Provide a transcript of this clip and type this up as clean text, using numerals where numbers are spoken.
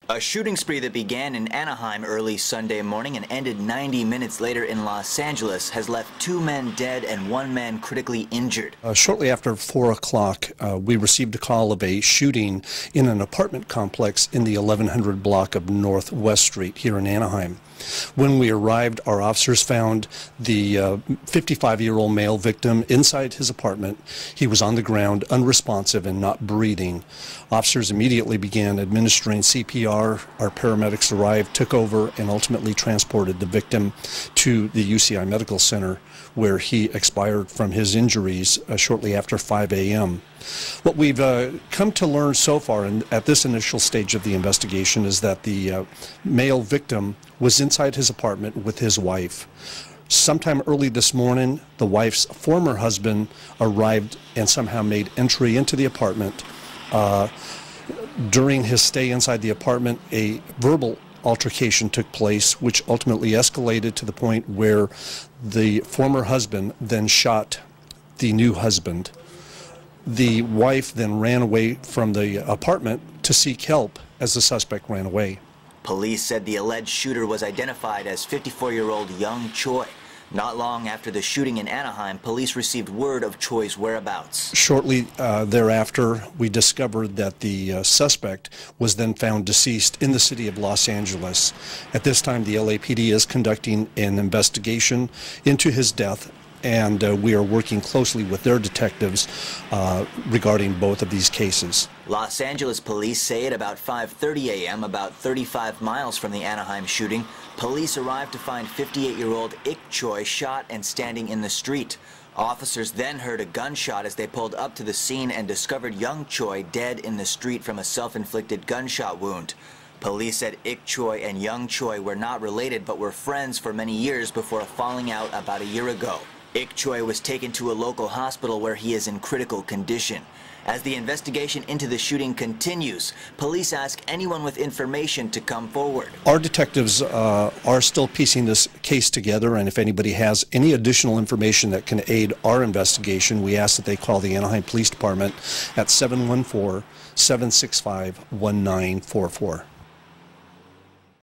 A shooting spree that began in Anaheim early Sunday morning and ended 90 minutes later in Los Angeles has left 2 men dead and 1 man critically injured. Shortly after 4 o'clock, we received a call of a shooting in an apartment complex in the 1100 block of Northwest Street here in Anaheim. When we arrived, our officers found the 55-year-old male victim inside his apartment. He was on the ground, unresponsive and not breathing. Officers immediately began administering CPR. Our paramedics arrived, took over, and ultimately transported the victim to the UCI Medical Center, where he expired from his injuries shortly after 5 a.m. What we've come to learn so far at this initial stage of the investigation is that the male victim was inside his apartment with his wife. Sometime early this morning, the wife's former husband arrived and somehow made entry into the apartment. During his stay inside the apartment, a verbal altercation took place, which ultimately escalated to the point where the former husband then shot the new husband. The wife then ran away from the apartment to seek help as the suspect ran away. Police said the alleged shooter was identified as 54-year-old Young Choi. Not long after the shooting in Anaheim, police received word of Choi's whereabouts. Shortly thereafter, we discovered that the suspect was then found deceased in the city of Los Angeles. At this time, the LAPD is conducting an investigation into his death, and we are working closely with their detectives regarding both of these cases. Los Angeles police say at about 5:30 a.m., about 35 miles from the Anaheim shooting, police arrived to find 58-year-old Ik Choi shot and standing in the street. Officers then heard a gunshot as they pulled up to the scene and discovered Young Choi dead in the street from a self-inflicted gunshot wound. Police said Ik Choi and Young Choi were not related but were friends for many years before a falling out about a year ago. Ik Choi was taken to a local hospital where he is in critical condition. As the investigation into the shooting continues, police ask anyone with information to come forward. Our detectives are still piecing this case together, and if anybody has any additional information that can aid our investigation, we ask that they call the Anaheim Police Department at 714-765-1944.